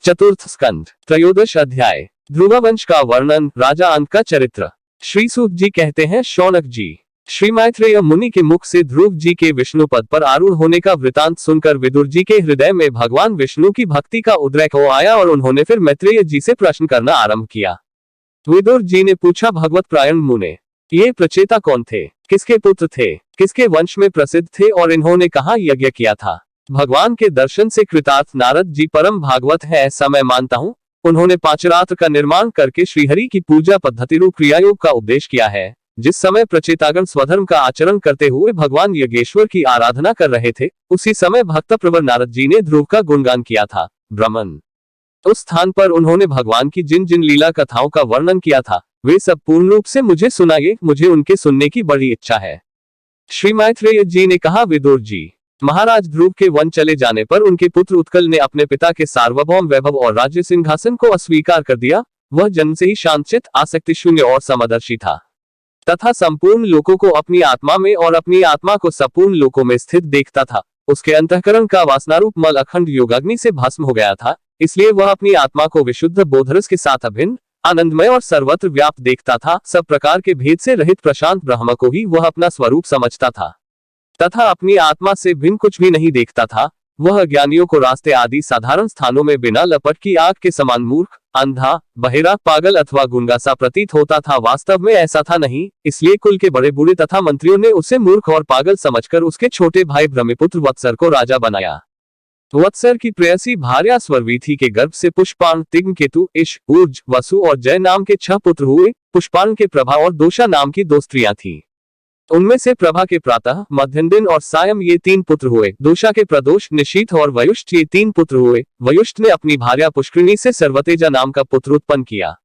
चतुर्थ स्कंद त्रयोदश अध्याय ध्रुववंश का वर्णन। राजा अंक का चरित्र। श्री सूत जी कहते हैं, शौनक जी, श्री मैत्रेय मुनि के मुख से ध्रुव जी के विष्णु पद पर आरूढ़ होने का वृतांत सुनकर विदुर जी के हृदय में भगवान विष्णु की भक्ति का उद्रेक हो आया और उन्होंने फिर मैत्रेय जी से प्रश्न करना आरंभ किया। विदुर जी ने पूछा, भगवत प्रायण मुने, ये प्रचेता कौन थे, किसके पुत्र थे, किसके वंश में प्रसिद्ध थे और इन्होंने कहाँ यज्ञ किया था? भगवान के दर्शन से कृतार्थ नारद जी परम भागवत है ऐसा मैं मानता हूँ। उन्होंने पांचरात्र का निर्माण करके श्रीहरि की पूजा पद्धति रूप क्रियायोग का उपदेश किया है। जिस समय प्रचेतागण स्वधर्म का आचरण करते हुए भगवान यज्ञेश्वर की आराधना कर रहे थे, उसी समय भक्त प्रवर नारद जी ने ध्रुव का गुणगान किया था। ब्रह्मन उस स्थान पर उन्होंने भगवान की जिन जिन लीला कथाओं का वर्णन किया था, वे सब पूर्ण रूप से मुझे सुनाइए, मुझे उनके सुनने की बड़ी इच्छा है। श्री मैत्रेय जी ने कहा, विदुर जी, महाराज ध्रुव के वन चले जाने पर उनके पुत्र उत्कल ने अपने पिता के सार्वभौम वैभव और राज्य सिंहासन को अस्वीकार कर दिया। वह जन्म से ही शांतचित्त, आसक्ति शून्य और समदर्शी था तथा संपूर्ण लोकों को अपनी आत्मा में और अपनी आत्मा को संपूर्ण लोकों में स्थित देखता था। उसके अंतःकरण का वासनारूप मल अखंड योगाग्नि से भस्म हो गया था, इसलिए वह अपनी आत्मा को विशुद्ध बोधरस के साथ अभिन्न, आनंदमय और सर्वत्र व्याप्त देखता था। सब प्रकार के भेद से रहित प्रशांत ब्रह्म को ही वह अपना स्वरूप समझता था तथा अपनी आत्मा से भिन्न कुछ भी नहीं देखता था। वह ज्ञानियों को रास्ते आदि साधारण स्थानों में बिना लपट की आग के समान मूर्ख, अंधा, बहिरा, पागल अथवा गुंगा सा प्रतीत होता था। वास्तव में ऐसा था नहीं, इसलिए कुल के बड़े बूढ़े तथा मंत्रियों ने उसे मूर्ख और पागल समझकर उसके छोटे भाई ब्रह्मपुत्र वत्सर को राजा बनाया। वत्सर की प्रेयसी भार्या स्वरवीथी के गर्भ से पुष्पाण, तिग्मकेतु, इश, ऊर्ज, वसु और जय नाम के 6 पुत्र हुए। पुष्पाण के प्रभा और दोषा नाम की 2 स्त्रियां थीं। उनमें से प्रभा के प्रातः, मध्याह्न दिन और सायं ये 3 पुत्र हुए। दोषा के प्रदोष, निशीथ और वयुष्ठ ये 3 पुत्र हुए। वयुष्ठ ने अपनी भार्या पुष्करिणी से सर्वतेजा नाम का पुत्र उत्पन्न किया।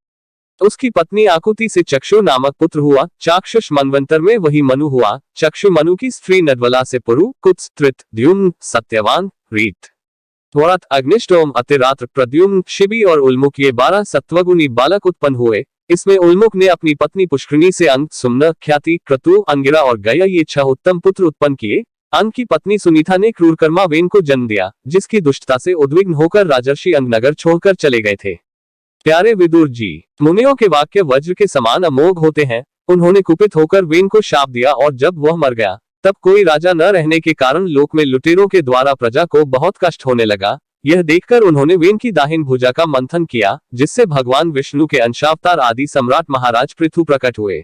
उसकी पत्नी आकुति से चक्षु नामक पुत्र हुआ। चाक्षुष मनवंतर में वही मनु हुआ। चक्षु मनु की स्त्री नडवला से पुरु, कुत्स, त्रित, द्युम्न, सत्यवान, रीत, त्वरत, अग्निष्टोम, अतिरात्र, प्रद्युम्न, शिबी और उल्मुख ये 12 सत्वगुणी बालक उत्पन्न हुए। इसमें उल्मुख ने अपनी पत्नी पुष्करिणी से अंक, सुम्न, ख्याति, क्रतु, अंगिरा और गया ये 6 उत्तम पुत्र उत्पन्न किए। अंक की पत्नी सुनीता ने क्रूरकर्मा वेन को जन्म दिया, जिसकी दुष्टता से उद्विग्न होकर राजर्षि अंग नगर छोड़कर चले गए थे। प्यारे विदुर जी, मुनियों के वाक्य वज्र के समान अमोघ होते हैं। उन्होंने कुपित होकर वेन को शाप दिया और जब वह मर गया तब कोई राजा न रहने के कारण लोक में लुटेरों के द्वारा प्रजा को बहुत कष्ट होने लगा। यह देखकर उन्होंने वेन की दाहिन भुजा का मंथन किया, जिससे भगवान विष्णु के अंशावतार आदि सम्राट महाराज पृथु प्रकट हुए।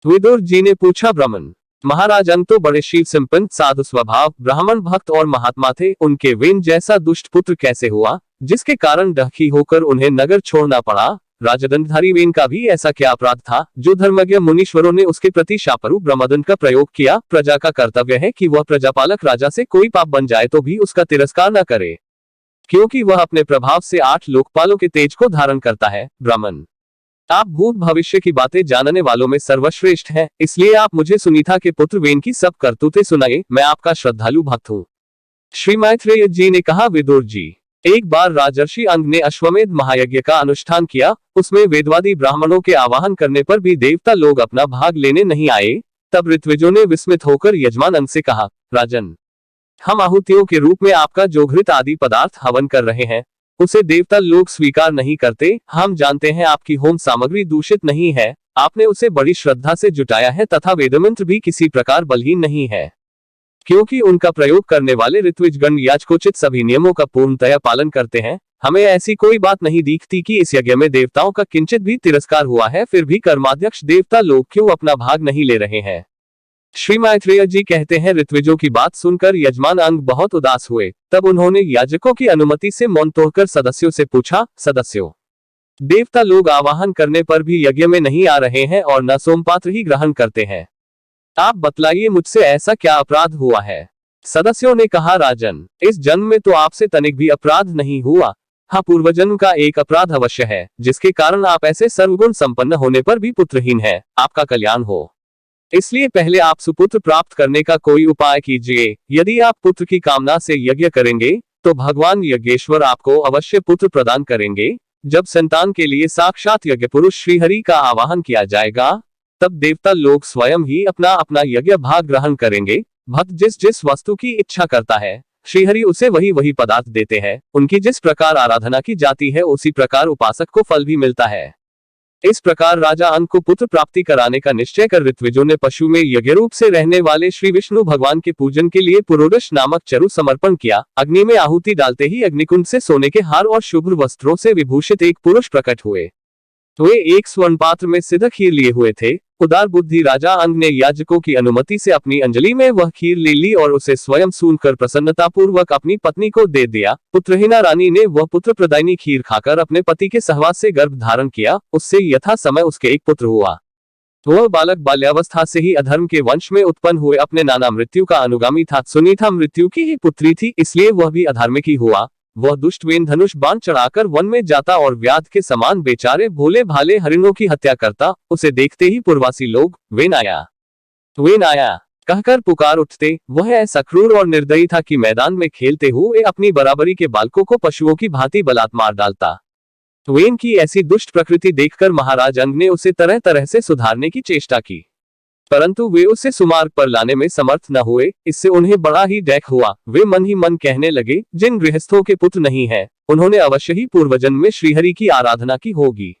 विदुर जी ने पूछा, ब्रह्मन, महाराज अंक तो बड़े शिव संपन्न, साधु स्वभाव, ब्राह्मण भक्त और महात्मा थे। उनके वेन जैसा दुष्ट पुत्र कैसे हुआ, जिसके कारण डहकी होकर उन्हें नगर छोड़ना पड़ा? राजदंडधारी वेन का भी ऐसा क्या अपराध था, जो धर्मज्ञ मुनीश्वरों ने उसके प्रति शापरूप ब्रह्मदंड का प्रयोग किया? प्रजा का कर्तव्य है कि वह प्रजापालक राजा से कोई पाप बन जाए तो भी उसका तिरस्कार न करे, क्योंकि वह अपने प्रभाव से 8 लोकपालों के तेज को धारण करता है। ब्राह्मण, आप भूत भविष्य की बातें जानने वालों में सर्वश्रेष्ठ हैं, इसलिए आप मुझे सुनीता के पुत्र वेन की सब करतूतें सुनाइए। मैं आपका श्रद्धालु भक्त हूँ। श्री मैत्रेय जी ने कहा, विदुर जी, एक बार राजर्षि अंग ने अश्वमेध महायज्ञ का अनुष्ठान किया। उसमें वेदवादी ब्राह्मणों के आवाहन करने पर भी देवता लोग अपना भाग लेने नहीं आए। तब ऋत्विजों ने विस्मित होकर यजमान अंग से कहा, राजन, हम आहुतियों के रूप में आपका जो घृत आदि पदार्थ हवन कर रहे हैं, उसे देवता लोग स्वीकार नहीं करते। हम जानते हैं आपकी होम सामग्री दूषित नहीं है, आपने उसे बड़ी श्रद्धा से जुटाया है तथा वेदमंत्र भी किसी प्रकार बलहीन नहीं है, क्योंकि उनका प्रयोग करने वाले ऋत्विजगण याजकोचित सभी नियमों का पूर्णतया पालन करते हैं। हमें ऐसी कोई बात नहीं दिखती कि इस यज्ञ में देवताओं का किंचित भी तिरस्कार हुआ है। फिर भी कर्माध्यक्ष देवता लोग क्यों अपना भाग नहीं ले रहे हैं? श्री मैत्रेय जी कहते हैं, ऋत्विजों की बात सुनकर यजमान अंग बहुत उदास हुए। तब उन्होंने याजकों की अनुमति से मौन तोड़कर सदस्यों से पूछा, सदस्यों, देवता लोग आवाहन करने पर भी यज्ञ में नहीं आ रहे हैं और न सोमपात्र ही ग्रहण करते हैं। आप बतलाइए, मुझसे ऐसा क्या अपराध हुआ है? सदस्यों ने कहा, राजन, इस जन्म में तो आपसे तनिक भी अपराध नहीं हुआ। हाँ, पूर्वजन्म का एक अपराध अवश्य है, जिसके कारण आप ऐसे सर्वगुण संपन्न होने पर भी पुत्रहीन हैं। आपका कल्याण हो, इसलिए पहले आप सुपुत्र प्राप्त करने का कोई उपाय कीजिए। यदि आप पुत्र की कामना से यज्ञ करेंगे तो भगवान यज्ञेश्वर आपको अवश्य पुत्र प्रदान करेंगे। जब संतान के लिए साक्षात यज्ञ पुरुष श्रीहरि का आवाहन किया जाएगा, तब देवता लोग स्वयं ही अपना अपना यज्ञ भाग ग्रहण करेंगे। भक्त जिस जिस वस्तु की इच्छा करता है, श्रीहरि उसे वही वही पदार्थ देते हैं, उनकी जिस प्रकार आराधना की जाती है उसी प्रकार उपासक को फल भी मिलता है। इस प्रकार राजा अंक को पुत्र प्राप्ति कराने का निश्चय कर ऋत्विजों ने पशु में यज्ञ रूप से रहने वाले श्री विष्णु भगवान के पूजन के लिए पुरोरस नामक चरु समर्पण किया। अग्नि में आहुति डालते ही अग्निकुंड से सोने के हार और शुभ्र वस्त्रों से विभूषित एक पुरुष प्रकट हुए। वे एक स्वर्ण पात्र में सिद्ध खीर लिए हुए थे। उदार बुद्धि राजा अंग ने याजकों की अनुमति से अपनी अंजलि में वह खीर ले ली और उसे स्वयं सूंघकर प्रसन्नता पूर्वक अपनी पत्नी को दे दिया। पुत्रहीना रानी ने वह पुत्र प्रदायिनी खीर खाकर अपने पति के सहवास से गर्भ धारण किया। उससे यथा समय उसके एक पुत्र हुआ। वह बालक बाल्यावस्था से ही अधर्म के वंश में उत्पन्न हुए अपने नाना मृत्यु का अनुगामी था। सुनीता मृत्यु की ही पुत्री थी, इसलिए वह भी अधार्मिक ही हुआ। वह दुष्ट वेन धनुष बाण चढ़ाकर वन में जाता और व्याध के समान बेचारे भोले भाले हरिणों की हत्या करता। उसे देखते ही पुरवासी लोग वेन आया कहकर पुकार उठते। वह ऐसा क्रूर और निर्दयी था कि मैदान में खेलते हुए अपनी बराबरी के बालकों को पशुओं की भांति बलात् मार डालता। वेन की ऐसी दुष्ट प्रकृति देखकर महाराज अंग ने उसे तरह तरह से सुधारने की चेष्टा की, परंतु वे उसे सुमार्ग पर लाने में समर्थ न हुए। इससे उन्हें बड़ा ही डैक हुआ। वे मन ही मन कहने लगे, जिन गृहस्थों के पुत्र नहीं हैं, उन्होंने अवश्य ही पूर्वजन्म में श्रीहरि की आराधना की होगी।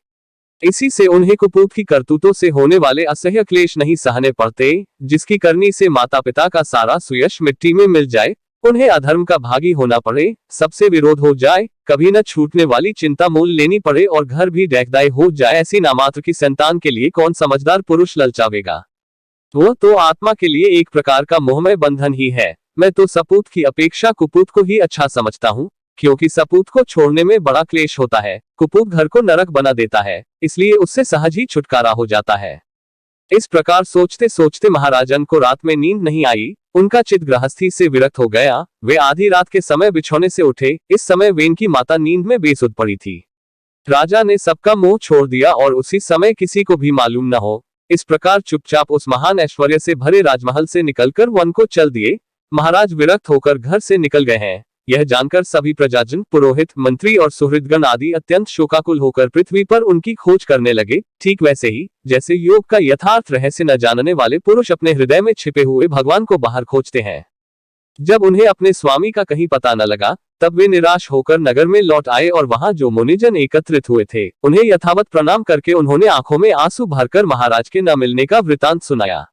इसी से उन्हें कुपूत की करतूतों से होने वाले असह्य क्लेश नहीं सहने पड़ते, जिसकी करनी से माता पिता का सारा सुयश मिट्टी में मिल जाए, उन्हें अधर्म का भागी होना पड़े, सबसे विरोध हो जाए, कभी न छूटने वाली चिंता मोल लेनी पड़े और घर भी डैकदाय हो जाए। ऐसी नामात्र की संतान के लिए कौन समझदार पुरुष ललचावेगा? वह तो आत्मा के लिए एक प्रकार का मोहमय बंधन ही है। मैं तो सपूत की अपेक्षा कुपूत को ही अच्छा समझता हूँ, क्योंकि सपूत को छोड़ने में बड़ा क्लेश होता है। कुपूत घर को नरक बना देता है, इसलिए उससे सहज ही छुटकारा हो जाता है। इस प्रकार सोचते सोचते महाराजन को रात में नींद नहीं आई। उनका चित्त गृहस्थी से विरक्त हो गया। वे आधी रात के समय बिछौने से उठे। इस समय वेन की माता नींद में बेसुध पड़ी थी। राजा ने सबका मोह छोड़ दिया और उसी समय किसी को भी मालूम न हो। इस प्रकार चुपचाप उस महान ऐश्वर्य से भरे राजमहल से निकलकर वन को चल दिए। महाराज विरक्त होकर घर से निकल गए हैं। यह जानकर सभी प्रजाजन, पुरोहित, मंत्री और सुहृदगण आदि अत्यंत शोकाकुल होकर पृथ्वी पर उनकी खोज करने लगे। ठीक वैसे ही जैसे योग का यथार्थ रहस्य न जानने वाले पुरुष अपने हृदय में छिपे हुए भगवान को बाहर खोजते हैं। जब उन्हें अपने स्वामी का कहीं पता न लगा, तब वे निराश होकर नगर में लौट आए और वहां जो मुनिजन एकत्रित हुए थे, उन्हें यथावत प्रणाम करके उन्होंने आंखों में आंसू भरकर महाराज के न मिलने का वृतांत सुनाया।